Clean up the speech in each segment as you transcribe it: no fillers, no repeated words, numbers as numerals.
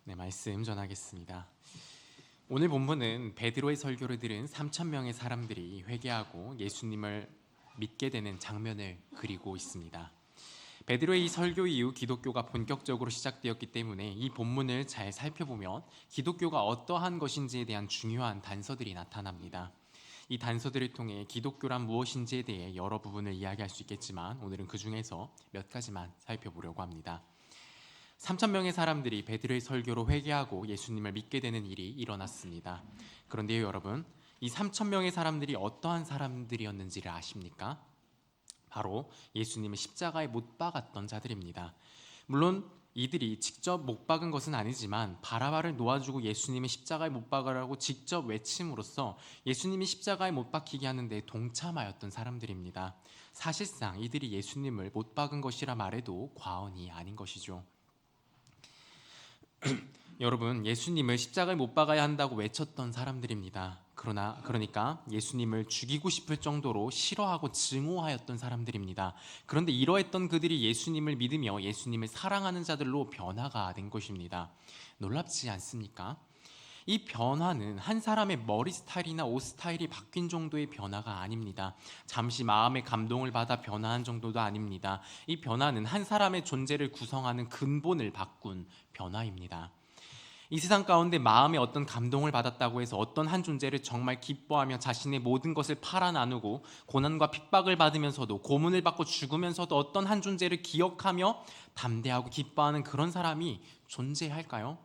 네, 말씀 전하겠습니다. 오늘 본문은 베드로의 설교를 들은 3,000명의 사람들이 회개하고 예수님을 믿게 되는 장면을 그리고 있습니다. 베드로의 이 설교 이후 기독교가 본격적으로 시작되었기 때문에 이 본문을 잘 살펴보면 기독교가 어떠한 것인지에 대한 중요한 단서들이 나타납니다. 이 단서들을 통해 기독교란 무엇인지에 대해 여러 부분을 이야기할 수 있겠지만 오늘은 그 중에서 몇 가지만 살펴보려고 합니다. 3,000명의 사람들이 베드로의 설교로 회개하고 예수님을 믿게 되는 일이 일어났습니다. 그런데요, 여러분, 이 3,000명의 사람들이 어떠한 사람들이었는지를 아십니까? 바로 예수님을 십자가에 못 박았던 자들입니다. 물론 이들이 직접 못 박은 것은 아니지만 바라바를 놓아주고 예수님을 십자가에 못 박으라고 직접 외침으로써 예수님이 십자가에 못 박히게 하는데 동참하였던 사람들입니다. 사실상 이들이 예수님을 못 박은 것이라 말해도 과언이 아닌 것이죠. 여러분, 예수님을 십자가에 못 박아야 한다고 외쳤던 사람들입니다. 그러니까 예수님을 죽이고 싶을 정도로 싫어하고 증오하였던 사람들입니다. 그런데 이러했던 그들이 예수님을 믿으며 예수님을 사랑하는 자들로 변화가 된 것입니다. 놀랍지 않습니까? 이 변화는 한 사람의 머리 스타일이나 옷 스타일이 바뀐 정도의 변화가 아닙니다. 잠시 마음의 감동을 받아 변화한 정도도 아닙니다. 이 변화는 한 사람의 존재를 구성하는 근본을 바꾼 변화입니다. 이 세상 가운데 마음에 어떤 감동을 받았다고 해서 어떤 한 존재를 정말 기뻐하며 자신의 모든 것을 팔아 나누고 고난과 핍박을 받으면서도 고문을 받고 죽으면서도 어떤 한 존재를 기억하며 담대하고 기뻐하는 그런 사람이 존재할까요?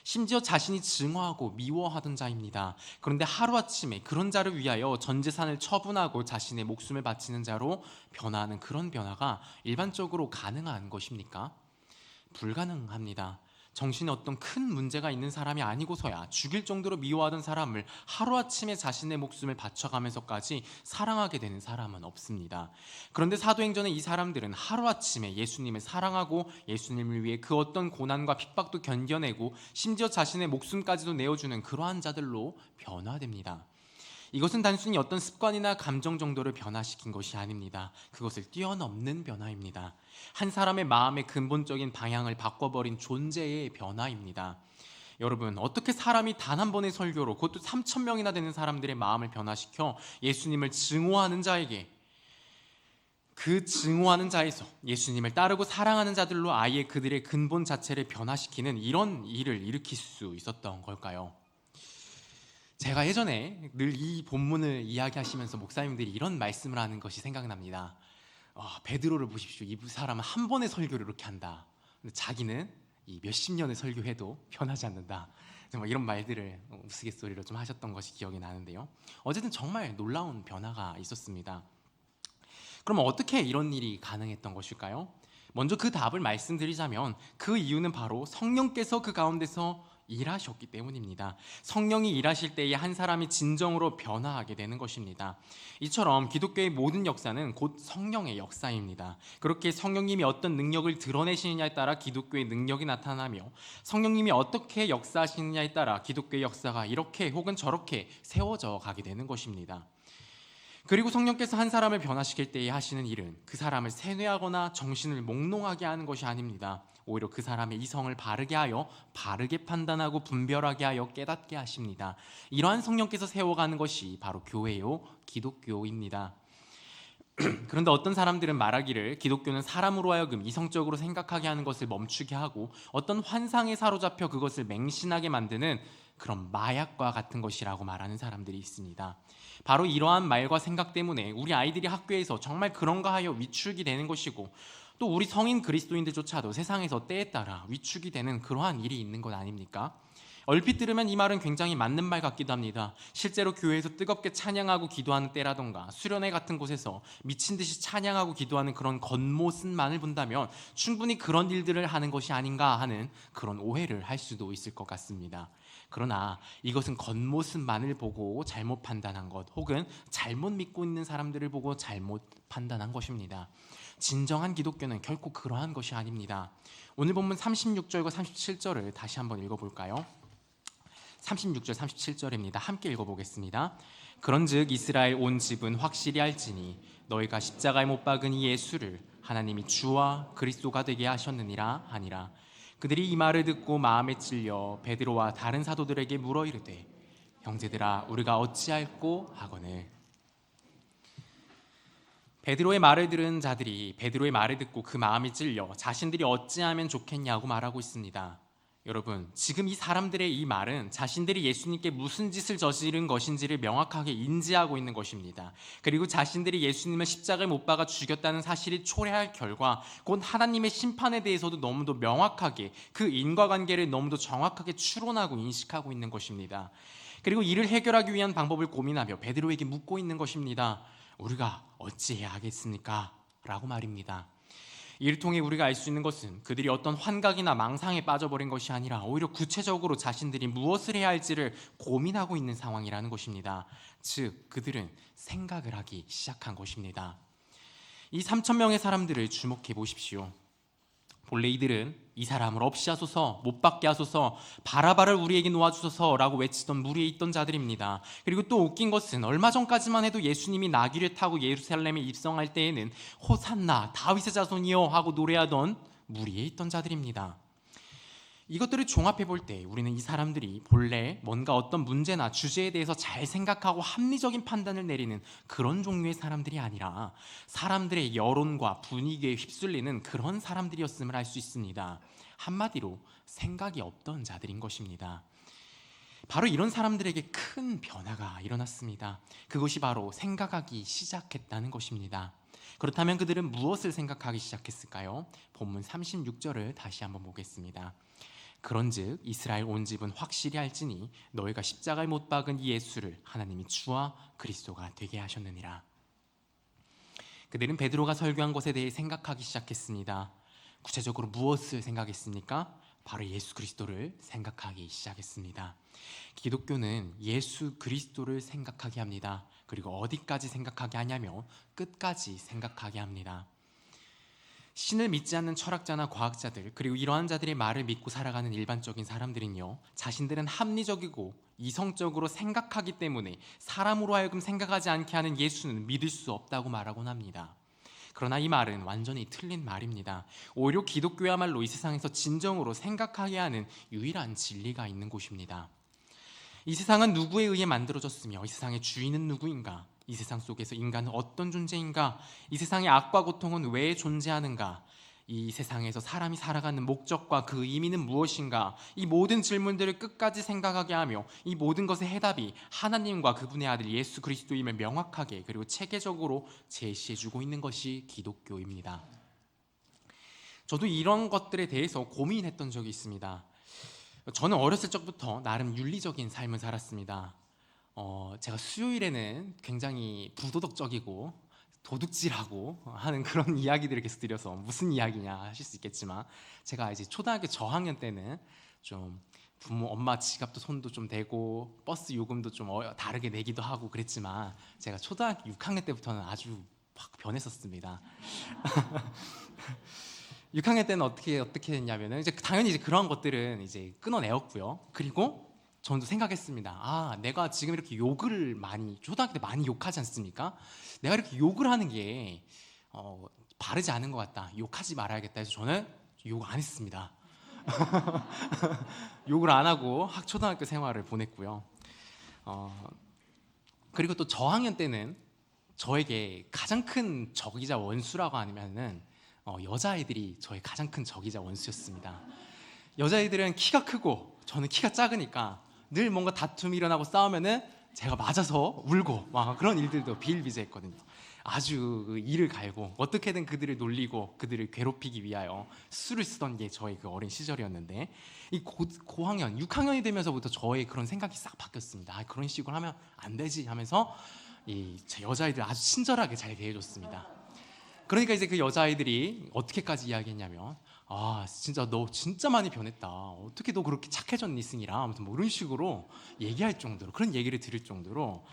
심지어 자신이 증오하고 미워하던 자입니다. 그런데 하루아침에 그런 자를 위하여 전 재산을 처분하고 자신의 목숨을 바치는 자로 변화하는 그런 변화가 일반적으로 가능한 것입니까? 불가능합니다. 정신에 어떤 큰 문제가 있는 사람이 아니고서야 죽일 정도로 미워하던 사람을 하루아침에 자신의 목숨을 바쳐가면서까지 사랑하게 되는 사람은 없습니다. 그런데 사도행전의 이 사람들은 하루아침에 예수님을 사랑하고 예수님을 위해 그 어떤 고난과 핍박도 견뎌내고 심지어 자신의 목숨까지도 내어주는 그러한 자들로 변화됩니다. 이것은 단순히 어떤 습관이나 감정 정도를 변화시킨 것이 아닙니다. 그것을 뛰어넘는 변화입니다. 한 사람의 마음의 근본적인 방향을 바꿔버린 존재의 변화입니다. 여러분, 어떻게 사람이 단 한 번의 설교로, 그것도 3,000명이나 되는 사람들의 마음을 변화시켜 예수님을 증오하는 자에게, 그 증오하는 자에서 예수님을 따르고 사랑하는 자들로 아예 그들의 근본 자체를 변화시키는 이런 일을 일으킬 수 있었던 걸까요? 제가 예전에 늘 이 본문을 이야기하시면서 목사님들이 이런 말씀을 하는 것이 생각납니다. 베드로를 보십시오. 이 사람은 한 번의 설교를 이렇게 한다. 근데 자기는 이 몇십 년의 설교해도 변하지 않는다. 정말 이런 말들을 우스갯소리로 좀 하셨던 것이 기억이 나는데요. 어쨌든 정말 놀라운 변화가 있었습니다. 그럼 어떻게 이런 일이 가능했던 것일까요? 먼저 그 답을 말씀드리자면 그 이유는 바로 성령께서 그 가운데서 일하셨기 때문입니다. 성령이 일하실 때에 한 사람이 진정으로 변화하게 되는 것입니다. 이처럼 기독교의 모든 역사는 곧 성령의 역사입니다. 그렇게 성령님이 어떤 능력을 드러내시느냐에 따라 기독교의 능력이 나타나며 성령님이 어떻게 역사하시느냐에 따라 기독교의 역사가 이렇게 혹은 저렇게 세워져 가게 되는 것입니다. 그리고 성령께서 한 사람을 변화시킬 때에 하시는 일은 그 사람을 세뇌하거나 정신을 몽롱하게 하는 것이 아닙니다. 오히려 그 사람의 이성을 바르게 하여 바르게 판단하고 분별하게 하여 깨닫게 하십니다. 이러한 성령께서 세워가는 것이 바로 교회요, 기독교입니다. 그런데 어떤 사람들은 말하기를 기독교는 사람으로 하여금 이성적으로 생각하게 하는 것을 멈추게 하고 어떤 환상에 사로잡혀 그것을 맹신하게 만드는 그런 마약과 같은 것이라고 말하는 사람들이 있습니다. 바로 이러한 말과 생각 때문에 우리 아이들이 학교에서 정말 그런가 하여 위축이 되는 것이고 또 우리 성인 그리스도인들조차도 세상에서 때에 따라 위축이 되는 그러한 일이 있는 것 아닙니까? 얼핏 들으면 이 말은 굉장히 맞는 말 같기도 합니다. 실제로 교회에서 뜨겁게 찬양하고 기도하는 때라던가 수련회 같은 곳에서 미친 듯이 찬양하고 기도하는 그런 겉모습만을 본다면 충분히 그런 일들을 하는 것이 아닌가 하는 그런 오해를 할 수도 있을 것 같습니다. 그러나 이것은 겉모습만을 보고 잘못 판단한 것 혹은 잘못 믿고 있는 사람들을 보고 잘못 판단한 것입니다. 진정한 기독교는 결코 그러한 것이 아닙니다. 오늘 본문 36절과 37절을 다시 한번 읽어볼까요? 36절 37절입니다. 함께 읽어보겠습니다. 그런즉 이스라엘 온 집은 확실히 알지니 너희가 십자가에 못 박은 이 예수를 하나님이 주와 그리스도가 되게 하셨느니라 하니라. 그들이 이 말을 듣고 마음에 찔려 베드로와 다른 사도들에게 물어 이르되 형제들아 우리가 어찌할꼬 하거늘. 베드로의 말을 들은 자들이 베드로의 말을 듣고 그 마음이 찔려 자신들이 어찌하면 좋겠냐고 말하고 있습니다. 여러분, 지금 이 사람들의 이 말은 자신들이 예수님께 무슨 짓을 저지른 것인지를 명확하게 인지하고 있는 것입니다. 그리고 자신들이 예수님을 십자가에 못 박아 죽였다는 사실이 초래할 결과 곧 하나님의 심판에 대해서도 너무도 명확하게 그 인과관계를 너무도 정확하게 추론하고 인식하고 있는 것입니다. 그리고 이를 해결하기 위한 방법을 고민하며 베드로에게 묻고 있는 것입니다. 우리가 어찌해야 하겠습니까? 라고 말입니다. 이를 통해 우리가 알 수 있는 것은 그들이 어떤 환각이나 망상에 빠져버린 것이 아니라 오히려 구체적으로 자신들이 무엇을 해야 할지를 고민하고 있는 상황이라는 것입니다. 즉 그들은 생각을 하기 시작한 것입니다. 이 3,000명의 사람들을 주목해 보십시오. 본래 이들은 이 사람을 없이 하소서, 못 박게 하소서, 바라바를 우리에게 놓아주소서라고 외치던 무리에 있던 자들입니다. 그리고 또 웃긴 것은 얼마 전까지만 해도 예수님이 나귀를 타고 예루살렘에 입성할 때에는 호산나 다윗의 자손이여 하고 노래하던 무리에 있던 자들입니다. 이것들을 종합해 볼 때 우리는 이 사람들이 본래 뭔가 어떤 문제나 주제에 대해서 잘 생각하고 합리적인 판단을 내리는 그런 종류의 사람들이 아니라 사람들의 여론과 분위기에 휩쓸리는 그런 사람들이었음을 알 수 있습니다. 한마디로 생각이 없던 자들인 것입니다. 바로 이런 사람들에게 큰 변화가 일어났습니다. 그것이 바로 생각하기 시작했다는 것입니다. 그렇다면 그들은 무엇을 생각하기 시작했을까요? 본문 36절을 다시 한번 보겠습니다. 그런즉 이스라엘 온 집은 확실히 알지니 너희가 십자가에 못 박은 이 예수를 하나님이 주와 그리스도가 되게 하셨느니라. 그들은 베드로가 설교한 것에 대해 생각하기 시작했습니다. 구체적으로 무엇을 생각했습니까? 바로 예수 그리스도를 생각하기 시작했습니다. 기독교는 예수 그리스도를 생각하게 합니다. 그리고 어디까지 생각하게 하냐면 끝까지 생각하게 합니다. 신을 믿지 않는 철학자나 과학자들 그리고 이러한 자들의 말을 믿고 살아가는 일반적인 사람들은요, 자신들은 합리적이고 이성적으로 생각하기 때문에 사람으로 하여금 생각하지 않게 하는 예수는 믿을 수 없다고 말하곤 합니다. 그러나 이 말은 완전히 틀린 말입니다. 오히려 기독교야말로 이 세상에서 진정으로 생각하게 하는 유일한 진리가 있는 곳입니다. 이 세상은 누구에 의해 만들어졌으며 이 세상의 주인은 누구인가? 이 세상 속에서 인간은 어떤 존재인가? 이 세상의 악과 고통은 왜 존재하는가? 이 세상에서 사람이 살아가는 목적과 그 의미는 무엇인가? 이 모든 질문들을 끝까지 생각하게 하며 이 모든 것의 해답이 하나님과 그분의 아들 예수 그리스도임을 명확하게 그리고 체계적으로 제시해주고 있는 것이 기독교입니다. 저도 이런 것들에 대해서 고민했던 적이 있습니다. 저는 어렸을 적부터 나름 윤리적인 삶을 살았습니다. 제가 수요일에는 굉장히 부도덕적이고 도둑질하고 하는 그런 이야기들을 계속 드려서 무슨 이야기냐 하실 수 있겠지만, 제가 이제 초등학교 저학년 때는 좀 부모 엄마 지갑도 손도 좀 대고 버스 요금도 좀 다르게 내기도 하고 그랬지만, 제가 초등학교 6학년 때부터는 아주 확 변했었습니다. 6학년 때는 어떻게 했냐면은 이제 당연히 이제 그런 것들은 이제 끊어내었고요. 그리고 저는 생각했습니다. 내가 지금 이렇게 욕을 많이 초등학교 때 많이 욕하지 않습니까? 내가 이렇게 욕을 하는 게 바르지 않은 것 같다. 욕하지 말아야겠다 해서 저는 욕 안 했습니다. 욕을 안 하고 초등학교 생활을 보냈고요. 그리고 또 저학년 때는 저에게 가장 큰 적이자 원수라고 하면은 여자아이들이 저의 가장 큰 적이자 원수였습니다. 여자아이들은 키가 크고 저는 키가 작으니까 늘 뭔가 다툼이 일어나고 싸우면은 제가 맞아서 울고 막 그런 일들도 비일비재했거든요. 아주 그 이를 갈고 어떻게든 그들을 놀리고 그들을 괴롭히기 위하여 수를 쓰던 게 저의 그 어린 시절이었는데, 이 고학년 6학년이 되면서부터 저의 그런 생각이 싹 바뀌었습니다. 그런 식으로 하면 안 되지 하면서 제 여자아이들 아주 친절하게 잘 대해줬습니다. 그러니까 이제 그 여자아이들이 어떻게까지 이야기했냐면, 진짜 너 진짜 많이 변했다. 어떻게 너 그렇게 착해졌니 승이라. 아무튼 뭐 이런 식으로 얘기할 정도로, 그런 얘기를 들을 정도로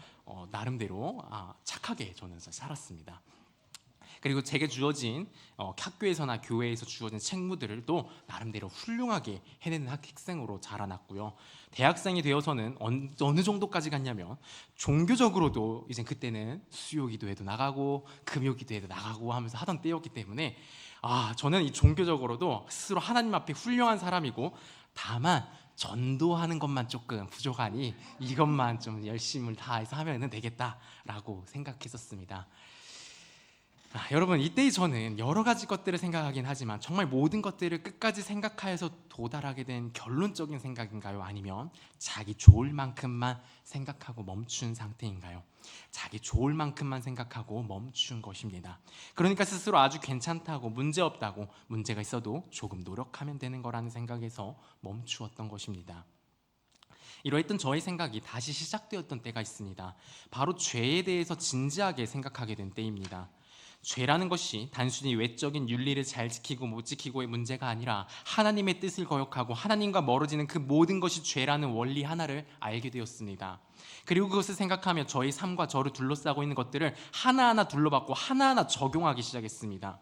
나름대로 착하게 저는 살았습니다. 그리고 제게 주어진 학교에서나 교회에서 주어진 책무들을 또 나름대로 훌륭하게 해내는 학생으로 자라났고요. 대학생이 되어서는 어느 정도까지 갔냐면 종교적으로도 이제 그때는 수요기도회도 나가고 금요기도회도 나가고 하면서 하던 때였기 때문에 저는 이 종교적으로도 스스로 하나님 앞에 훌륭한 사람이고, 다만 전도하는 것만 조금 부족하니 이것만 좀 열심을 다해서 하면 되겠다라고 생각했었습니다. 여러분, 이때의 저는 여러 가지 것들을 생각하긴 하지만 정말 모든 것들을 끝까지 생각하여서 도달하게 된 결론적인 생각인가요? 아니면 자기 좋을 만큼만 생각하고 멈춘 상태인가요? 자기 좋을 만큼만 생각하고 멈춘 것입니다. 그러니까 스스로 아주 괜찮다고, 문제없다고, 문제가 있어도 조금 노력하면 되는 거라는 생각에서 멈추었던 것입니다. 이러했던 저의 생각이 다시 시작되었던 때가 있습니다. 바로 죄에 대해서 진지하게 생각하게 된 때입니다. 죄라는 것이 단순히 외적인 윤리를 잘 지키고 못 지키고의 문제가 아니라 하나님의 뜻을 거역하고 하나님과 멀어지는 그 모든 것이 죄라는 원리 하나를 알게 되었습니다. 그리고 그것을 생각하며 저의 삶과 저를 둘러싸고 있는 것들을 하나하나 둘러봤고 하나하나 적용하기 시작했습니다.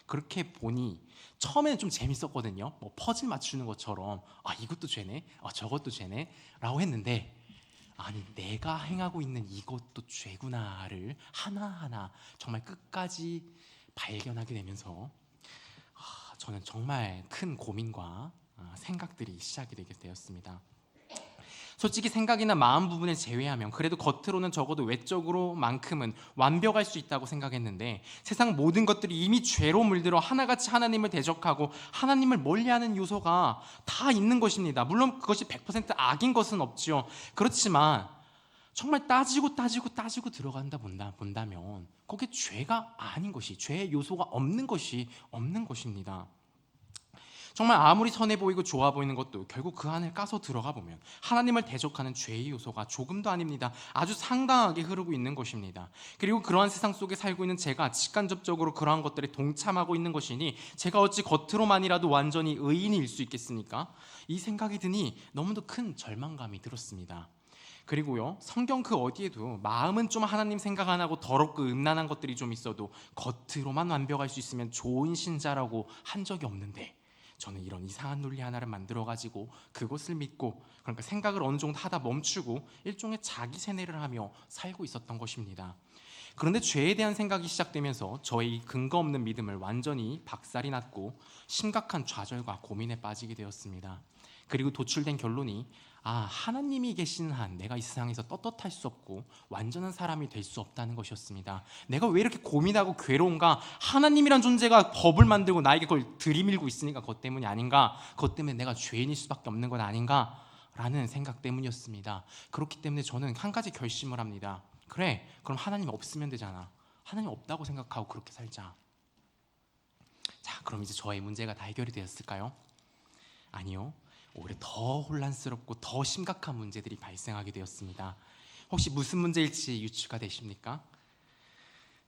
그렇게 보니 처음에는 좀 재밌었거든요. 뭐 퍼즐 맞추는 것처럼 이것도 죄네, 저것도 죄네 라고 했는데, 아니, 내가 행하고 있는 이것도 죄구나를 하나하나 정말 끝까지 발견하게 되면서 저는 정말 큰 고민과 생각들이 시작이 되게 되었습니다. 솔직히 생각이나 마음 부분을 제외하면 그래도 겉으로는 적어도 외적으로만큼은 완벽할 수 있다고 생각했는데, 세상 모든 것들이 이미 죄로 물들어 하나같이 하나님을 대적하고 하나님을 멀리하는 요소가 다 있는 것입니다. 물론 그것이 100% 악인 것은 없지요. 그렇지만 정말 따지고 들어간다 본다면 거기에 죄가 아닌 것이, 죄의 요소가 없는 것입니다. 정말 아무리 선해 보이고 좋아 보이는 것도 결국 그 안을 까서 들어가 보면 하나님을 대적하는 죄의 요소가 조금도 아닙니다. 아주 상당하게 흐르고 있는 것입니다. 그리고 그러한 세상 속에 살고 있는 제가 직간접적으로 그러한 것들에 동참하고 있는 것이니 제가 어찌 겉으로만이라도 완전히 의인일 수 있겠습니까? 이 생각이 드니 너무도 큰 절망감이 들었습니다. 그리고요, 성경 그 어디에도 마음은 좀 하나님 생각 안 하고 더럽고 음란한 것들이 좀 있어도 겉으로만 완벽할 수 있으면 좋은 신자라고 한 적이 없는데, 저는 이런 이상한 논리 하나를 만들어가지고 그것을 믿고, 그러니까 생각을 어느 정도 하다 멈추고 일종의 자기 세뇌를 하며 살고 있었던 것입니다. 그런데 죄에 대한 생각이 시작되면서 저의 근거 없는 믿음을 완전히 박살이 났고 심각한 좌절과 고민에 빠지게 되었습니다. 그리고 도출된 결론이 하나님이 계시는 한 내가 이 세상에서 떳떳할 수 없고 완전한 사람이 될 수 없다는 것이었습니다. 내가 왜 이렇게 고민하고 괴로운가? 하나님이란 존재가 법을 만들고 나에게 그걸 들이밀고 있으니까 그것 때문이 아닌가? 그것 때문에 내가 죄인일 수밖에 없는 건 아닌가? 라는 생각 때문이었습니다. 그렇기 때문에 저는 한 가지 결심을 합니다. 그래, 그럼 하나님 없으면 되잖아. 하나님 없다고 생각하고 그렇게 살자. 자, 그럼 이제 저의 문제가 다 해결이 되었을까요? 아니요. 오히려 더 혼란스럽고 더 심각한 문제들이 발생하게 되었습니다. 혹시 무슨 문제일지 유추가 되십니까?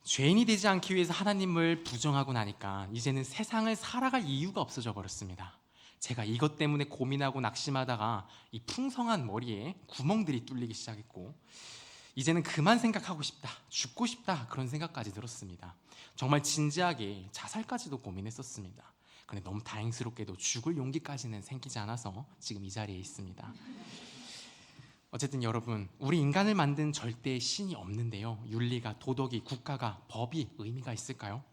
죄인이 되지 않기 위해서 하나님을 부정하고 나니까 이제는 세상을 살아갈 이유가 없어져 버렸습니다. 제가 이것 때문에 고민하고 낙심하다가 이 풍성한 머리에 구멍들이 뚫리기 시작했고, 이제는 그만 생각하고 싶다, 죽고 싶다, 그런 생각까지 들었습니다. 정말 진지하게 자살까지도 고민했었습니다. 그런데 너무 다행스럽게도 죽을 용기까지는 생기지 않아서 지금 이 자리에 있습니다. 어쨌든 여러분, 우리 인간을 만든 절대 신이 없는데요, 윤리가, 도덕이, 국가가, 법이 의미가 있을까요?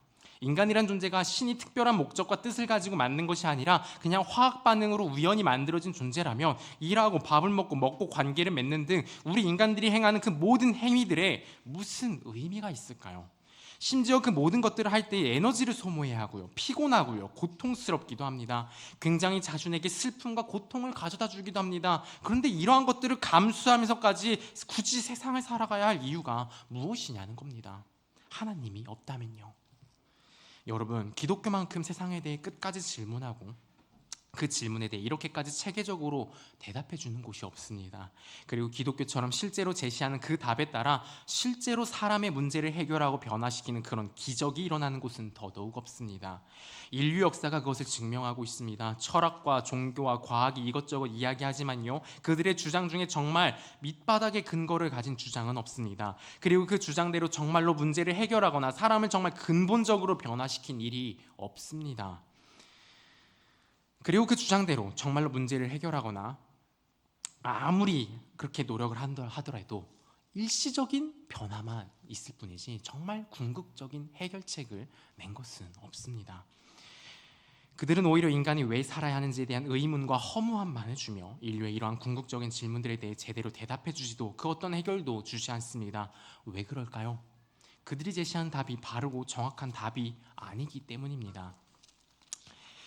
인간이란 존재가 신이 특별한 목적과 뜻을 가지고 만든 것이 아니라 그냥 화학 반응으로 우연히 만들어진 존재라면 일하고 밥을 먹고 관계를 맺는 등 우리 인간들이 행하는 그 모든 행위들에 무슨 의미가 있을까요? 심지어 그 모든 것들을 할 때 에너지를 소모해야 하고요, 피곤하고요, 고통스럽기도 합니다. 굉장히 자주 내게 슬픔과 고통을 가져다 주기도 합니다. 그런데 이러한 것들을 감수하면서까지 굳이 세상을 살아가야 할 이유가 무엇이냐는 겁니다. 하나님이 없다면요. 여러분, 기독교만큼 세상에 대해 끝까지 질문하고 그 질문에 대해 이렇게까지 체계적으로 대답해 주는 곳이 없습니다. 그리고 기독교처럼 실제로 제시하는 그 답에 따라 실제로 사람의 문제를 해결하고 변화시키는 그런 기적이 일어나는 곳은 더더욱 없습니다. 인류 역사가 그것을 증명하고 있습니다. 철학과 종교와 과학이 이것저것 이야기하지만요, 그들의 주장 중에 정말 밑바닥의 근거를 가진 주장은 없습니다. 그리고 그 주장대로 정말로 문제를 해결하거나 사람을 정말 근본적으로 변화시킨 일이 없습니다. 그리고 그 주장대로 정말로 문제를 해결하거나 아무리 그렇게 노력을 하더라도 일시적인 변화만 있을 뿐이지 정말 궁극적인 해결책을 낸 것은 없습니다. 그들은 오히려 인간이 왜 살아야 하는지에 대한 의문과 허무함만을 주며 인류의 이러한 궁극적인 질문들에 대해 제대로 대답해 주지도 그 어떤 해결도 주지 않습니다. 왜 그럴까요? 그들이 제시한 답이 바르고 정확한 답이 아니기 때문입니다.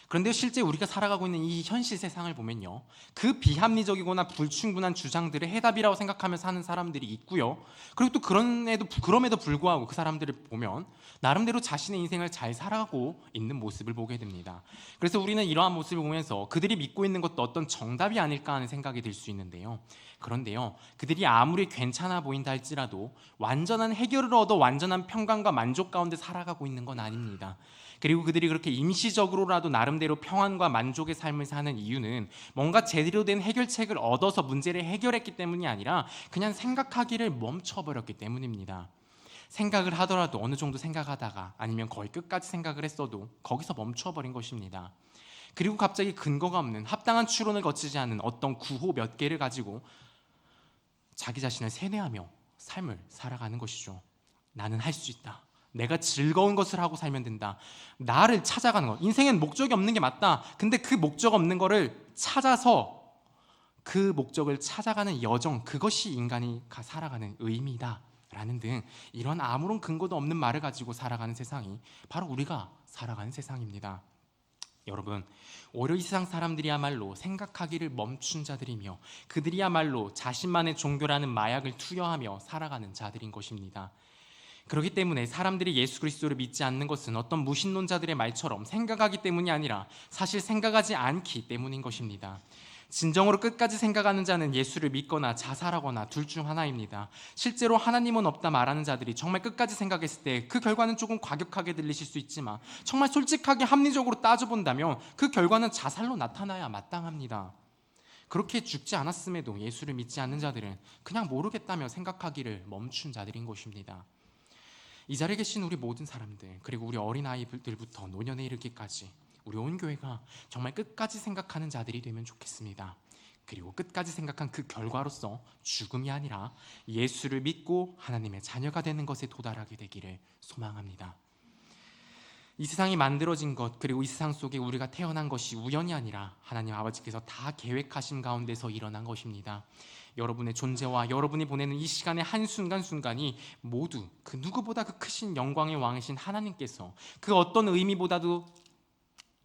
그런데 실제 우리가 살아가고 있는 이 현실 세상을 보면요, 그 비합리적이거나 불충분한 주장들을 해답이라고 생각하며 사는 사람들이 있고요, 그리고 또 그럼에도 불구하고 그 사람들을 보면 나름대로 자신의 인생을 잘 살아가고 있는 모습을 보게 됩니다. 그래서 우리는 이러한 모습을 보면서 그들이 믿고 있는 것도 어떤 정답이 아닐까 하는 생각이 들 수 있는데요, 그런데요, 그들이 아무리 괜찮아 보인다 할지라도 완전한 해결을 얻어 완전한 평강과 만족 가운데 살아가고 있는 건 아닙니다. 그리고 그들이 그렇게 임시적으로라도 나름대로 평안과 만족의 삶을 사는 이유는 뭔가 제대로 된 해결책을 얻어서 문제를 해결했기 때문이 아니라 그냥 생각하기를 멈춰버렸기 때문입니다. 생각을 하더라도 어느 정도 생각하다가 아니면 거의 끝까지 생각을 했어도 거기서 멈춰버린 것입니다. 그리고 갑자기 근거가 없는 합당한 추론을 거치지 않은 어떤 구호 몇 개를 가지고 자기 자신을 세뇌하며 삶을 살아가는 것이죠. 나는 할 수 있다. 내가 즐거운 것을 하고 살면 된다. 나를 찾아가는 것. 인생엔 목적이 없는 게 맞다. 근데 그 목적 없는 거를 찾아서 그 목적을 찾아가는 여정, 그것이 인간이 살아가는 의미다 라는 등 이런 아무런 근거도 없는 말을 가지고 살아가는 세상이 바로 우리가 살아가는 세상입니다. 여러분, 오히려 이 세상 사람들이야말로 생각하기를 멈춘 자들이며 그들이야말로 자신만의 종교라는 마약을 투여하며 살아가는 자들인 것입니다. 그렇기 때문에 사람들이 예수 그리스도를 믿지 않는 것은 어떤 무신론자들의 말처럼 생각하기 때문이 아니라 사실 생각하지 않기 때문인 것입니다. 진정으로 끝까지 생각하는 자는 예수를 믿거나 자살하거나 둘 중 하나입니다. 실제로 하나님은 없다 말하는 자들이 정말 끝까지 생각했을 때 그 결과는 조금 과격하게 들리실 수 있지만 정말 솔직하게 합리적으로 따져본다면 그 결과는 자살로 나타나야 마땅합니다. 그렇게 죽지 않았음에도 예수를 믿지 않는 자들은 그냥 모르겠다며 생각하기를 멈춘 자들인 것입니다. 이 자리에 계신 우리 모든 사람들, 그리고 우리 어린아이들부터 노년에 이르기까지 우리 온 교회가 정말 끝까지 생각하는 자들이 되면 좋겠습니다. 그리고 끝까지 생각한 그 결과로서 죽음이 아니라 예수를 믿고 하나님의 자녀가 되는 것에 도달하게 되기를 소망합니다. 이 세상이 만들어진 것, 그리고 이 세상 속에 우리가 태어난 것이 우연이 아니라 하나님 아버지께서 다 계획하신 가운데서 일어난 것입니다. 여러분의 존재와 여러분이 보내는 이 시간의 한순간순간이 모두 그 누구보다 그 크신 영광의 왕이신 하나님께서 그 어떤 의미보다도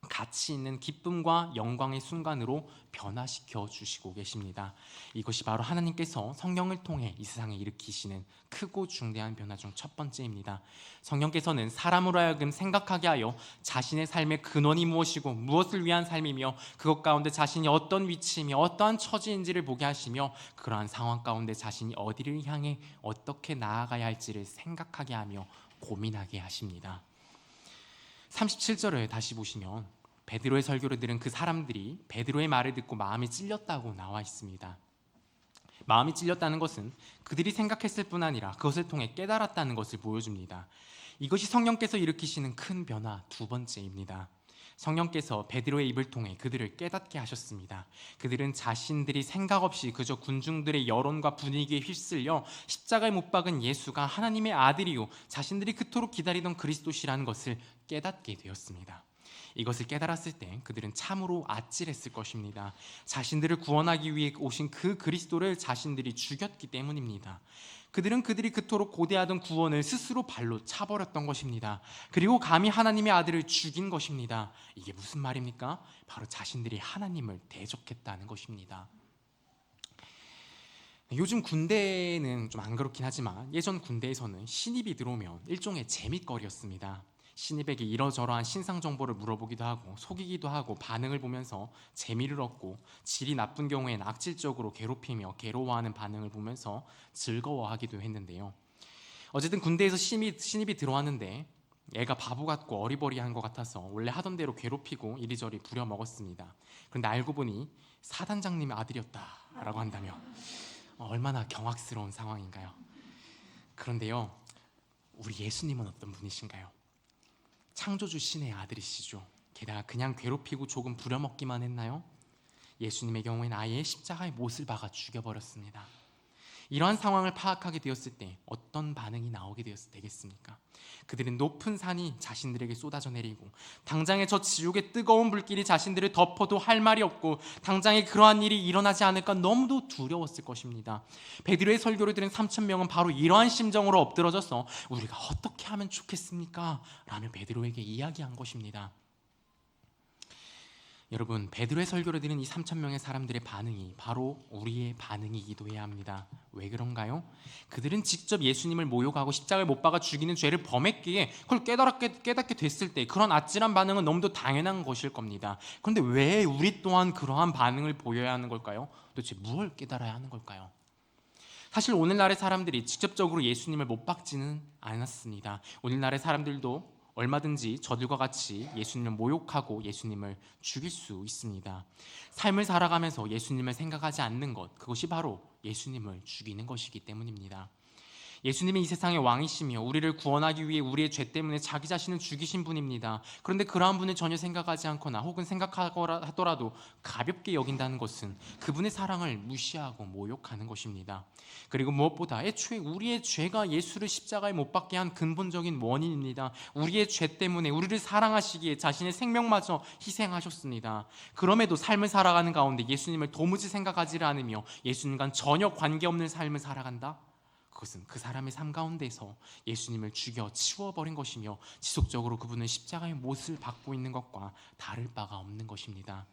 가치 있는 기쁨과 영광의 순간으로 변화시켜 주시고 계십니다. 이것이 바로 하나님께서 성령을 통해 이 세상에 일으키시는 크고 중대한 변화 중 첫 번째입니다. 성령께서는 사람으로 하여금 생각하게 하여 자신의 삶의 근원이 무엇이고 무엇을 위한 삶이며 그것 가운데 자신이 어떤 위치이며 어떠한 처지인지를 보게 하시며 그러한 상황 가운데 자신이 어디를 향해 어떻게 나아가야 할지를 생각하게 하며 고민하게 하십니다. 37절을 다시 보시면 베드로의 설교를 들은 그 사람들이 베드로의 말을 듣고 마음이 찔렸다고 나와 있습니다. 마음이 찔렸다는 것은 그들이 생각했을 뿐 아니라 그것을 통해 깨달았다는 것을 보여줍니다. 이것이 성령께서 일으키시는 큰 변화 두 번째입니다. 성령께서 베드로의 입을 통해 그들을 깨닫게 하셨습니다. 그들은 자신들이 생각 없이 그저 군중들의 여론과 분위기에 휩쓸려 십자가에 못 박은 예수가 하나님의 아들이요 자신들이 그토록 기다리던 그리스도시라는 것을 깨닫게 되었습니다. 이것을 깨달았을 때 그들은 참으로 아찔했을 것입니다. 자신들을 구원하기 위해 오신 그 그리스도를 자신들이 죽였기 때문입니다. 그들은 그들이 그토록 고대하던 구원을 스스로 발로 차버렸던 것입니다. 그리고 감히 하나님의 아들을 죽인 것입니다. 이게 무슨 말입니까? 바로 자신들이 하나님을 대적했다는 것입니다. 요즘 군대는 좀 안 그렇긴 하지만 예전 군대에서는 신입이 들어오면 일종의 재밌거리였습니다. 신입에게 이러저러한 신상 정보를 물어보기도 하고 속이기도 하고 반응을 보면서 재미를 얻고 질이 나쁜 경우엔 악질적으로 괴롭히며 괴로워하는 반응을 보면서 즐거워하기도 했는데요. 어쨌든 군대에서 신입이 들어왔는데 애가 바보 같고 어리버리한 것 같아서 원래 하던 대로 괴롭히고 이리저리 부려먹었습니다. 그런데 알고 보니 사단장님의 아들이었다라고 한다며 얼마나 경악스러운 상황인가요? 그런데요, 우리 예수님은 어떤 분이신가요? 창조주 신의 아들이시죠. 게다가 그냥 괴롭히고 조금 부려먹기만 했나요? 예수님의 경우에는 아예 십자가의 못을 박아 죽여버렸습니다. 이러한 상황을 파악하게 되었을 때 어떤 반응이 나오게 되겠습니까? 그들은 높은 산이 자신들에게 쏟아져 내리고 당장에 저 지옥의 뜨거운 불길이 자신들을 덮어도 할 말이 없고 당장에 그러한 일이 일어나지 않을까 너무도 두려웠을 것입니다. 베드로의 설교를 들은 3,000명은 바로 이러한 심정으로 엎드러져서 우리가 어떻게 하면 좋겠습니까? 라며 베드로에게 이야기한 것입니다. 여러분, 베드로의 설교를 들은 이 3,000명의 사람들의 반응이 바로 우리의 반응이기도 해야 합니다. 왜 그런가요? 그들은 직접 예수님을 모욕하고 십자가에 못 박아 죽이는 죄를 범했기에 그걸 깨닫게 됐을 때 그런 아찔한 반응은 너무도 당연한 것일 겁니다. 그런데 왜 우리 또한 그러한 반응을 보여야 하는 걸까요? 도대체 무엇을 깨달아야 하는 걸까요? 사실 오늘날의 사람들이 직접적으로 예수님을 못 박지는 않았습니다. 오늘날의 사람들도 얼마든지 저들과 같이 예수님을 모욕하고 예수님을 죽일 수 있습니다. 삶을 살아가면서 예수님을 생각하지 않는 것, 그것이 바로 예수님을 죽이는 것이기 때문입니다. 예수님이 이 세상의 왕이시며 우리를 구원하기 위해 우리의 죄 때문에 자기 자신을 죽이신 분입니다. 그런데 그러한 분을 전혀 생각하지 않거나 혹은 생각하더라도 가볍게 여긴다는 것은 그분의 사랑을 무시하고 모욕하는 것입니다. 그리고 무엇보다 애초에 우리의 죄가 예수를 십자가에 못 박게 한 근본적인 원인입니다. 우리의 죄 때문에 우리를 사랑하시기에 자신의 생명마저 희생하셨습니다. 그럼에도 삶을 살아가는 가운데 예수님을 도무지 생각하지를 않으며 예수님과 전혀 관계없는 삶을 살아간다? 그것은 그 사람의 삶 가운데서 예수님을 죽여 치워버린 것이며 지속적으로 그분은 십자가의 못을 받고 있는 것과 다를 바가 없는 것입니다.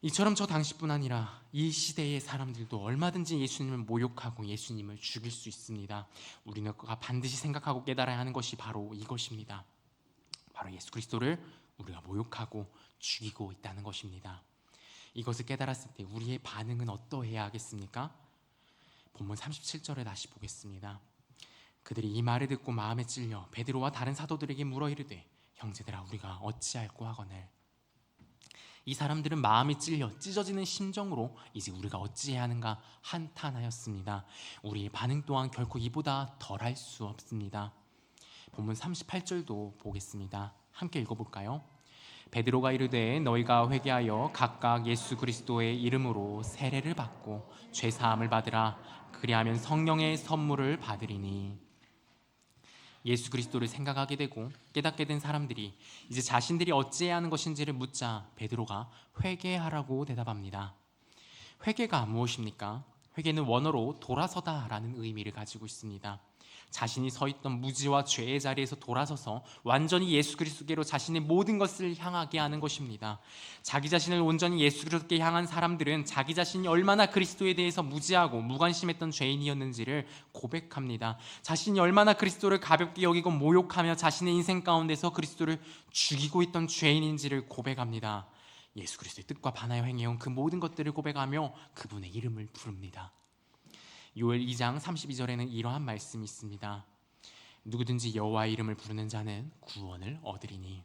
이처럼 저 당시뿐 아니라 이 시대의 사람들도 얼마든지 예수님을 모욕하고 예수님을 죽일 수 있습니다. 우리는 반드시 생각하고 깨달아야 하는 것이 바로 이것입니다. 바로 예수 그리스도를 우리가 모욕하고 죽이고 있다는 것입니다. 이것을 깨달았을 때 우리의 반응은 어떠해야 하겠습니까? 본문 37절에 다시 보겠습니다. 그들이 이 말을 듣고 마음에 찔려 베드로와 다른 사도들에게 물어 이르되 형제들아 우리가 어찌할꼬 하거늘. 이 사람들은 마음이 찔려 찢어지는 심정으로 이제 우리가 어찌해야 하는가 한탄하였습니다. 우리의 반응 또한 결코 이보다 덜할 수 없습니다. 본문 38절도 보겠습니다. 함께 읽어볼까요? 베드로가 이르되 너희가 회개하여 각각 예수 그리스도의 이름으로 세례를 받고 죄 사함을 받으라. 그리하면 성령의 선물을 받으리니. 예수 그리스도를 생각하게 되고 깨닫게 된 사람들이 이제 자신들이 어찌해야 하는 것인지를 묻자 베드로가 회개하라고 대답합니다. 회개가 무엇입니까? 회개는 원어로 돌아서다라는 의미를 가지고 있습니다. 자신이 서 있던 무지와 죄의 자리에서 돌아서서 완전히 예수 그리스도께로 자신의 모든 것을 향하게 하는 것입니다. 자기 자신을 온전히 예수 그리스도께 향한 사람들은 자기 자신이 얼마나 그리스도에 대해서 무지하고 무관심했던 죄인이었는지를 고백합니다. 자신이 얼마나 그리스도를 가볍게 여기고 모욕하며 자신의 인생 가운데서 그리스도를 죽이고 있던 죄인인지를 고백합니다. 예수 그리스도의 뜻과 반하여 행해온 그 모든 것들을 고백하며 그분의 이름을 부릅니다. 요엘 2장 32절에는 이러한 말씀이 있습니다. 누구든지 여호와의 이름을 부르는 자는 구원을 얻으리니.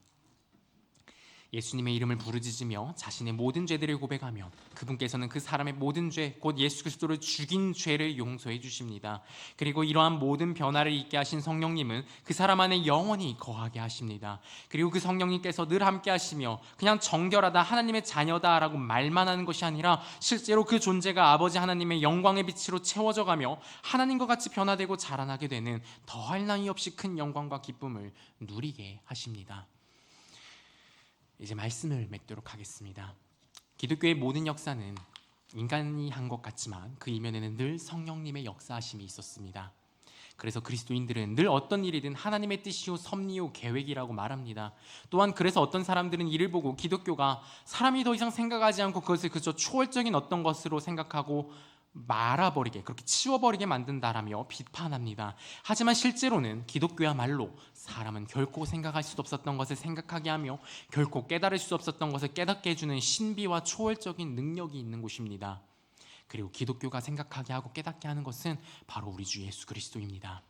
예수님의 이름을 부르짖으며 자신의 모든 죄들을 고백하면 그분께서는 그 사람의 모든 죄, 곧 예수 그리스도를 죽인 죄를 용서해 주십니다. 그리고 이러한 모든 변화를 있게 하신 성령님은 그 사람 안에 영원히 거하게 하십니다. 그리고 그 성령님께서 늘 함께 하시며 그냥 정결하다, 하나님의 자녀다라고 말만 하는 것이 아니라 실제로 그 존재가 아버지 하나님의 영광의 빛으로 채워져 가며 하나님과 같이 변화되고 자라나게 되는 더할 나위 없이 큰 영광과 기쁨을 누리게 하십니다. 이제 말씀을 맺도록 하겠습니다. 기독교의 모든 역사는 인간이 한 것 같지만 그 이면에는 늘 성령님의 역사하심이 있었습니다. 그래서 그리스도인들은 늘 어떤 일이든 하나님의 뜻이요 섭리요 계획이라고 말합니다. 또한 그래서 어떤 사람들은 이를 보고 기독교가 사람이 더 이상 생각하지 않고 그것을 그저 초월적인 어떤 것으로 생각하고 말아버리게, 그렇게 치워버리게 만든다라며 비판합니다. 하지만 실제로는 기독교야말로 사람은 결코 생각할 수 없었던 것을 생각하게 하며 결코 깨달을 수 없었던 것을 깨닫게 해주는 신비와 초월적인 능력이 있는 곳입니다. 그리고 기독교가 생각하게 하고 깨닫게 하는 것은 바로 우리 주 예수 그리스도입니다.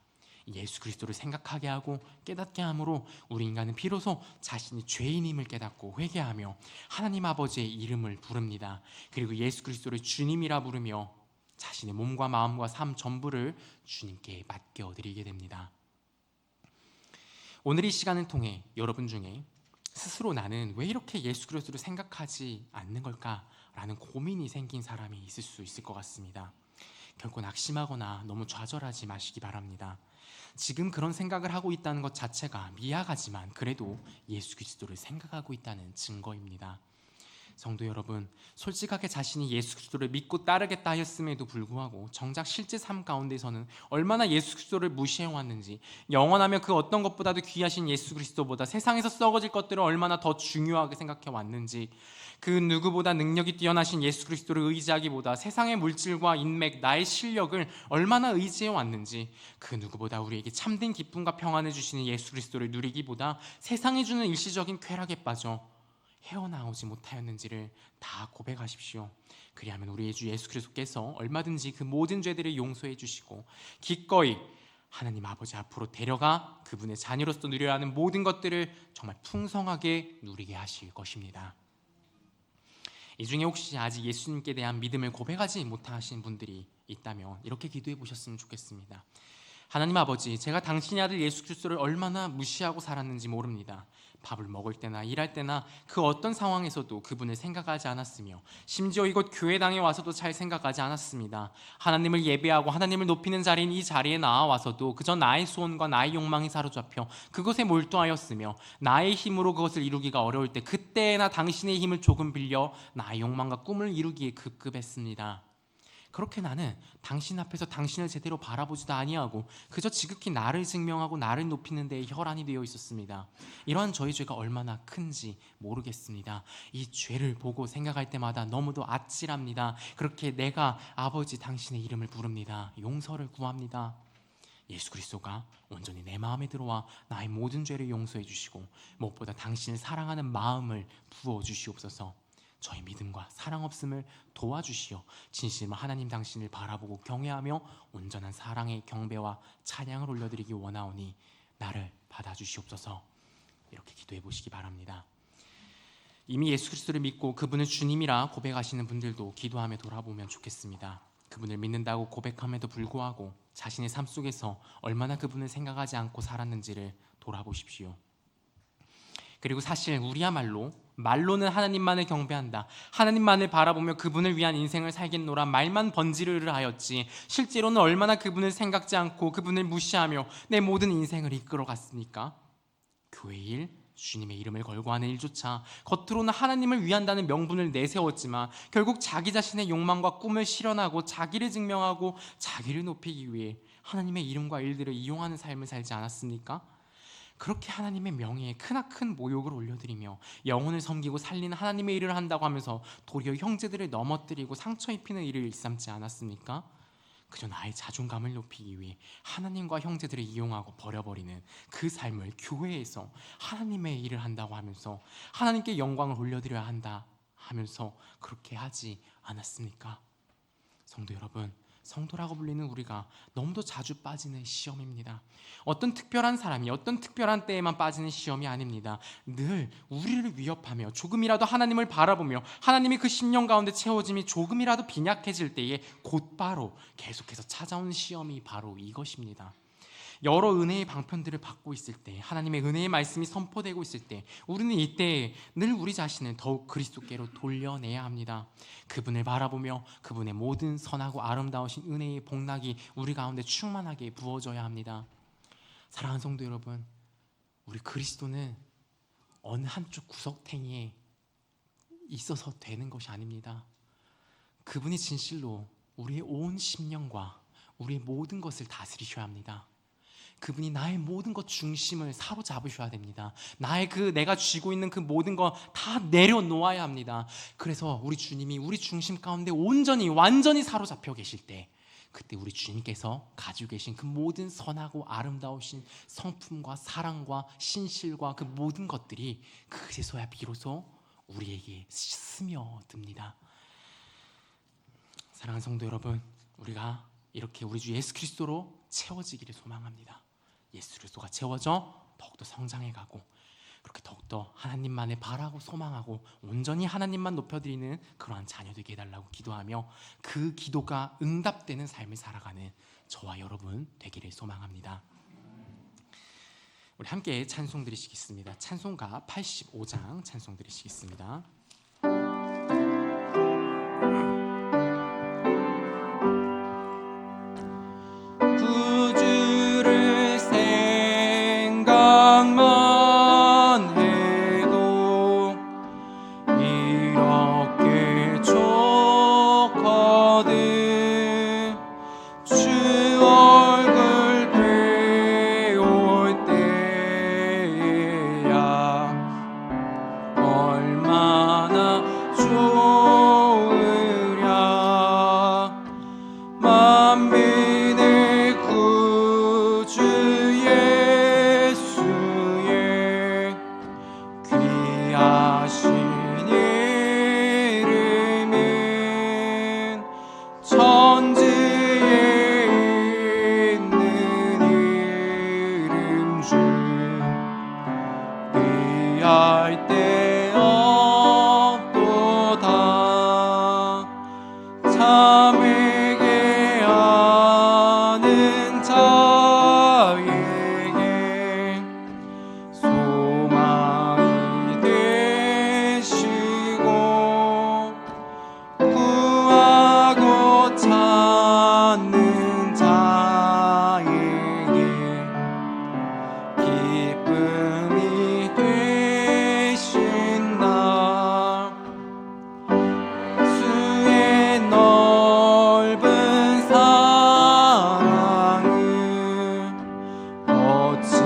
예수 그리스도를 생각하게 하고 깨닫게 함으로 우리 인간은 비로소 자신이 죄인임을 깨닫고 회개하며 하나님 아버지의 이름을 부릅니다. 그리고 예수 그리스도를 주님이라 부르며 자신의 몸과 마음과 삶 전부를 주님께 맡겨드리게 됩니다. 오늘 이 시간을 통해 여러분 중에 스스로 나는 왜 이렇게 예수 그리스도를 생각하지 않는 걸까라는 고민이 생긴 사람이 있을 수 있을 것 같습니다. 결코 낙심하거나 너무 좌절하지 마시기 바랍니다. 지금 그런 생각을 하고 있다는 것 자체가 미약하지만 그래도 예수 그리스도를 생각하고 있다는 증거입니다. 성도 여러분, 솔직하게 자신이 예수 그리스도를 믿고 따르겠다 하였음에도 불구하고 정작 실제 삶 가운데서는 얼마나 예수 그리스도를 무시해왔는지, 영원하며 그 어떤 것보다도 귀하신 예수 그리스도보다 세상에서 썩어질 것들을 얼마나 더 중요하게 생각해왔는지, 그 누구보다 능력이 뛰어나신 예수 그리스도를 의지하기보다 세상의 물질과 인맥, 나의 실력을 얼마나 의지해왔는지, 그 누구보다 우리에게 참된 기쁨과 평안을 주시는 예수 그리스도를 누리기보다 세상이 주는 일시적인 쾌락에 빠져 헤어나오지 못하였는지를 다 고백하십시오. 그리하면 우리의 주 예수 그리스도께서 얼마든지 그 모든 죄들을 용서해 주시고 기꺼이 하나님 아버지 앞으로 데려가 그분의 자녀로서 누려야 하는 모든 것들을 정말 풍성하게 누리게 하실 것입니다. 이 중에 혹시 아직 예수님께 대한 믿음을 고백하지 못하신 분들이 있다면 이렇게 기도해 보셨으면 좋겠습니다. 하나님 아버지, 제가 당신의 아들 예수 그리스도를 얼마나 무시하고 살았는지 모릅니다. 밥을 먹을 때나 일할 때나 그 어떤 상황에서도 그분을 생각하지 않았으며 심지어 이곳 교회당에 와서도 잘 생각하지 않았습니다. 하나님을 예배하고 하나님을 높이는 자리인 이 자리에 나와와서도 그저 나의 소원과 나의 욕망이 사로잡혀 그것에 몰두하였으며 나의 힘으로 그것을 이루기가 어려울 때 그때나 당신의 힘을 조금 빌려 나의 욕망과 꿈을 이루기에 급급했습니다. 그렇게 나는 당신 앞에서 당신을 제대로 바라보지도 아니하고 그저 지극히 나를 증명하고 나를 높이는 데에 혈안이 되어 있었습니다. 이러한 저희 죄가 얼마나 큰지 모르겠습니다. 이 죄를 보고 생각할 때마다 너무도 아찔합니다. 그렇게 내가 아버지 당신의 이름을 부릅니다. 용서를 구합니다. 예수 그리스도가 온전히 내 마음에 들어와 나의 모든 죄를 용서해 주시고 무엇보다 당신을 사랑하는 마음을 부어 주시옵소서. 저희 믿음과 사랑 없음을 도와주시어 진실로 하나님 당신을 바라보고 경외하며 온전한 사랑의 경배와 찬양을 올려드리기 원하오니 나를 받아주시옵소서. 이렇게 기도해 보시기 바랍니다. 이미 예수 그리스도를 믿고 그분을 주님이라 고백하시는 분들도 기도하며 돌아보면 좋겠습니다. 그분을 믿는다고 고백함에도 불구하고 자신의 삶 속에서 얼마나 그분을 생각하지 않고 살았는지를 돌아보십시오. 그리고 사실 우리야말로 말로는 하나님만을 경배한다, 하나님만을 바라보며 그분을 위한 인생을 살겠노라 말만 번지르르 하였지 실제로는 얼마나 그분을 생각지 않고 그분을 무시하며 내 모든 인생을 이끌어갔습니까? 교회 일, 주님의 이름을 걸고 하는 일조차 겉으로는 하나님을 위한다는 명분을 내세웠지만 결국 자기 자신의 욕망과 꿈을 실현하고 자기를 증명하고 자기를 높이기 위해 하나님의 이름과 일들을 이용하는 삶을 살지 않았습니까? 그렇게 하나님의 명예에 크나큰 모욕을 올려드리며 영혼을 섬기고 살리는 하나님의 일을 한다고 하면서 도리어 형제들을 넘어뜨리고 상처 입히는 일을 일삼지 않았습니까? 그저 나의 자존감을 높이기 위해 하나님과 형제들을 이용하고 버려버리는 그 삶을 교회에서 하나님의 일을 한다고 하면서 하나님께 영광을 올려드려야 한다 하면서 그렇게 하지 않았습니까? 성도 여러분, 성도라고 불리는 우리가 너무도 자주 빠지는 시험입니다. 어떤 특별한 사람이 어떤 특별한 때에만 빠지는 시험이 아닙니다. 늘 우리를 위협하며 조금이라도 하나님을 바라보며 하나님이 그 심령 가운데 채워짐이 조금이라도 빈약해질 때에 곧바로 계속해서 찾아오는 시험이 바로 이것입니다. 여러 은혜의 방편들을 받고 있을 때, 하나님의 은혜의 말씀이 선포되고 있을 때 우리는 이때 늘 우리 자신을 더욱 그리스도께로 돌려내야 합니다. 그분을 바라보며 그분의 모든 선하고 아름다우신 은혜의 복락이 우리 가운데 충만하게 부어져야 합니다. 사랑하는 성도 여러분, 우리 그리스도는 어느 한쪽 구석탱이에 있어서 되는 것이 아닙니다. 그분이 진실로 우리의 온 심령과 우리의 모든 것을 다스리셔야 합니다. 그분이 나의 모든 것 중심을 사로잡으셔야 됩니다. 내가 쥐고 있는 그 모든 거 다 내려놓아야 합니다. 그래서 우리 주님이 우리 중심 가운데 온전히 완전히 사로잡혀 계실 때, 그때 우리 주님께서 가지고 계신 그 모든 선하고 아름다우신 성품과 사랑과 신실과 그 모든 것들이 그제서야 비로소 우리에게 스며듭니다. 사랑하는 성도 여러분, 우리가 이렇게 우리 주 예수 그리스도로 채워지기를 소망합니다. 예수 그리스도가 채워져 더욱더 성장해가고, 그렇게 더욱더 하나님만을 바라고 소망하고 온전히 하나님만 높여드리는 그러한 자녀 되게 해달라고 기도하며, 그 기도가 응답되는 삶을 살아가는 저와 여러분 되기를 소망합니다. 우리 함께 찬송 드리시겠습니다. 찬송가 85장 찬송 드리시겠습니다. 구주를 생각만 해도 이렇게 좋거든. 주 얼굴 배울 때야 얼마나 좋으랴. 만민의 구주 예수의 귀하신 이름은 천지에 있는 이름 중 비할 데 없도다. 참 회개하는 자에게 소망이 되시고, 구하고 찾는 자에게 기쁨이 되신다. 수의 넓은 사랑을 어찌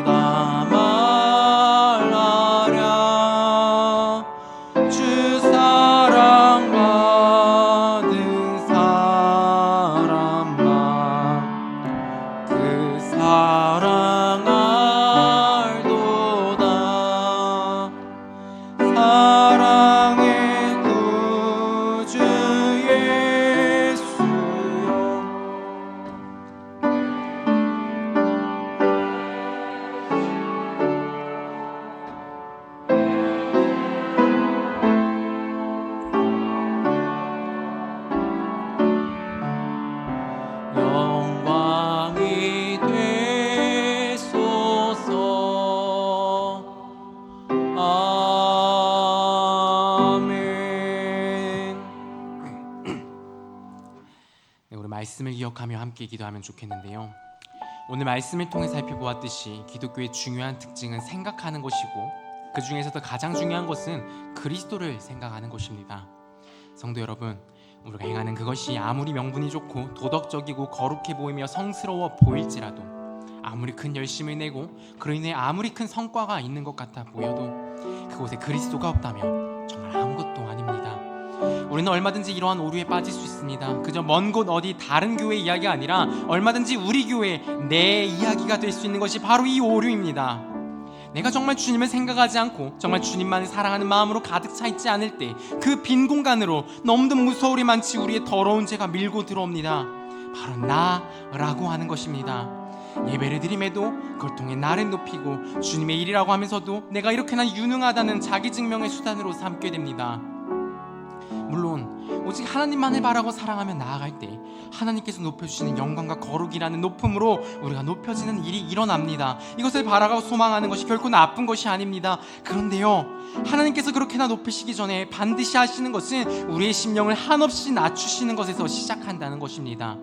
다 말하랴. 주 사랑 받은 사람만 그 사랑 알도다. 사랑의 구주 예수여, 영광이 되소서. 아멘. 네, 우리 말씀을 기억하며 함께 기도하면 좋겠는데요. 오늘 말씀을 통해 살펴보았듯이 기독교의 중요한 특징은 생각하는 것이고, 그 중에서도 가장 중요한 것은 그리스도를 생각하는 것입니다. 성도 여러분, 우리가 행하는 그것이 아무리 명분이 좋고 도덕적이고 거룩해 보이며 성스러워 보일지라도, 아무리 큰 열심을 내고 그로 인해 아무리 큰 성과가 있는 것 같아 보여도 그곳에 그리스도가 없다면 정말 아무것도 아닙니다. 우리는 얼마든지 이러한 오류에 빠질 수 있습니다. 그저 먼 곳 어디 다른 교회 이야기가 아니라 얼마든지 우리 교회 내 이야기가 될 수 있는 것이 바로 이 오류입니다. 내가 정말 주님을 생각하지 않고 정말 주님만을 사랑하는 마음으로 가득 차 있지 않을 때, 그 빈 공간으로 너무도 무서울이 많지 우리의 더러운 죄가 밀고 들어옵니다. 바로 나라고 하는 것입니다. 예배를 드림에도 그걸 통해 나를 높이고 주님의 일이라고 하면서도 내가 이렇게나 유능하다는 자기 증명의 수단으로 삼게 됩니다. 물론 오직 하나님만을 바라고 사랑하며 나아갈 때 하나님께서 높여주시는 영광과 거룩이라는 높음으로 우리가 높여지는 일이 일어납니다. 이것을 바라고 소망하는 것이 결코 나쁜 것이 아닙니다. 그런데요, 하나님께서 그렇게나 높이시기 전에 반드시 하시는 것은 우리의 심령을 한없이 낮추시는 것에서 시작한다는 것입니다.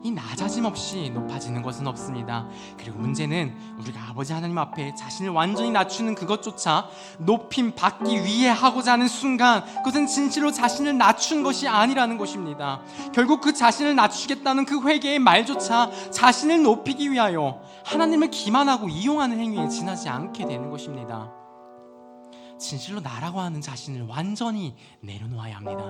이 낮아짐 없이 높아지는 것은 없습니다. 그리고 문제는 우리가 아버지 하나님 앞에 자신을 완전히 낮추는 그것조차 높임 받기 위해 하고자 하는 순간 그것은 진실로 자신을 낮춘 것이 아니라는 것입니다. 결국 그 자신을 낮추겠다는 그 회개의 말조차 자신을 높이기 위하여 하나님을 기만하고 이용하는 행위에 지나지 않게 되는 것입니다. 진실로 나라고 하는 자신을 완전히 내려놓아야 합니다.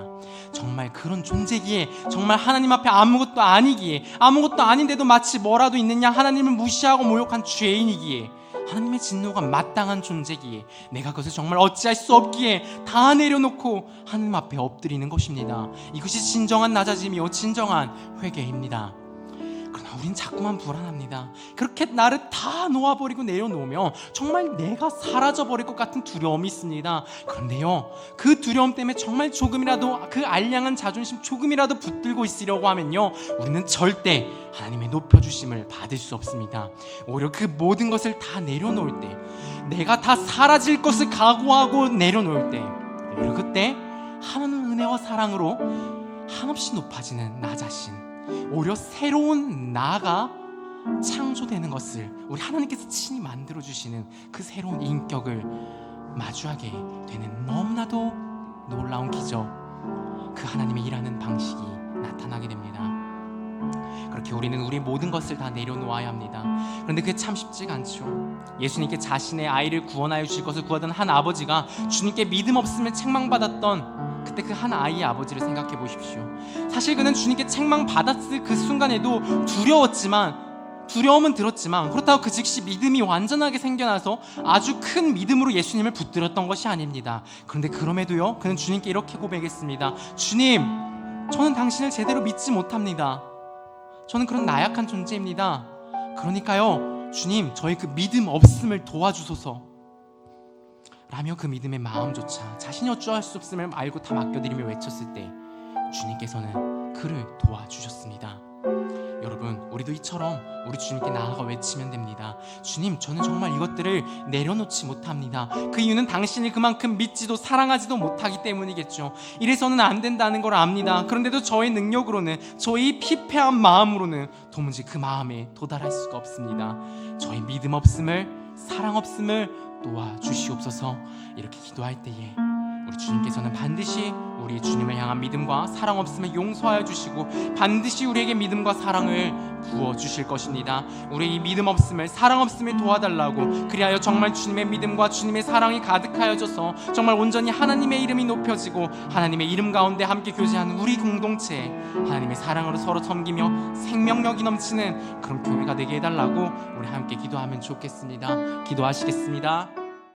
정말 그런 존재기에, 정말 하나님 앞에 아무것도 아니기에, 아무것도 아닌데도 마치 뭐라도 있느냐 하나님을 무시하고 모욕한 죄인이기에, 하나님의 진노가 마땅한 존재기에 내가 그것을 정말 어찌할 수 없기에 다 내려놓고 하나님 앞에 엎드리는 것입니다. 이것이 진정한 낮아짐이요 진정한 회개입니다. 그러나 우린 자꾸만 불안합니다. 그렇게 나를 다 놓아버리고 내려놓으면 정말 내가 사라져버릴 것 같은 두려움이 있습니다. 그런데요, 그 두려움 때문에 정말 조금이라도 그 알량한 자존심 조금이라도 붙들고 있으려고 하면요, 우리는 절대 하나님의 높여주심을 받을 수 없습니다. 오히려 그 모든 것을 다 내려놓을 때, 내가 다 사라질 것을 각오하고 내려놓을 때, 오히려 그때 하나님의 은혜와 사랑으로 한없이 높아지는 나 자신, 오히려 새로운 나가 창조되는 것을 우리 하나님께서 친히 만들어주시는 그 새로운 인격을 마주하게 되는 너무나도 놀라운 기적, 그 하나님의 일하는 방식이 나타나게 됩니다. 그렇게 우리는 우리 모든 것을 다 내려놓아야 합니다. 그런데 그게 참 쉽지가 않죠. 예수님께 자신의 아이를 구원하여 주실 것을 구하던 한 아버지가 주님께 믿음 없음을 책망받았던 그때 그 한 아이의 아버지를 생각해 보십시오. 사실 그는 주님께 책망받았을 그 순간에도 두려움은 들었지만 그렇다고 그 즉시 믿음이 완전하게 생겨나서 아주 큰 믿음으로 예수님을 붙들었던 것이 아닙니다. 그런데 그럼에도요, 그는 주님께 이렇게 고백했습니다. 주님, 저는 당신을 제대로 믿지 못합니다. 저는 그런 나약한 존재입니다. 그러니까요, 주님, 저의 그 믿음 없음을 도와주소서 라며 그 믿음의 마음조차 자신이 어찌할 수 없음을 알고 다 맡겨드리며 외쳤을 때 주님께서는 그를 도와주셨습니다. 여러분, 우리도 이처럼 우리 주님께 나아가 외치면 됩니다. 주님, 저는 정말 이것들을 내려놓지 못합니다. 그 이유는 당신이 그만큼 믿지도 사랑하지도 못하기 때문이겠죠. 이래서는 안 된다는 걸 압니다. 그런데도 저의 능력으로는, 저의 피폐한 마음으로는 도무지 그 마음에 도달할 수가 없습니다. 저의 믿음 없음을, 사랑 없음을 도와주시옵소서. 이렇게 기도할 때에 우리 주님께서는 반드시 우리 주님을 향한 믿음과 사랑 없음을 용서하여 주시고 반드시 우리에게 믿음과 사랑을 부어주실 것입니다. 우리의 이 믿음 없음을, 사랑 없음을 도와달라고, 그리하여 정말 주님의 믿음과 주님의 사랑이 가득하여져서 정말 온전히 하나님의 이름이 높여지고 하나님의 이름 가운데 함께 교제하는 우리 공동체에 하나님의 사랑으로 서로 섬기며 생명력이 넘치는 그런 교회가 되게 해달라고 우리 함께 기도하면 좋겠습니다. 기도하시겠습니다.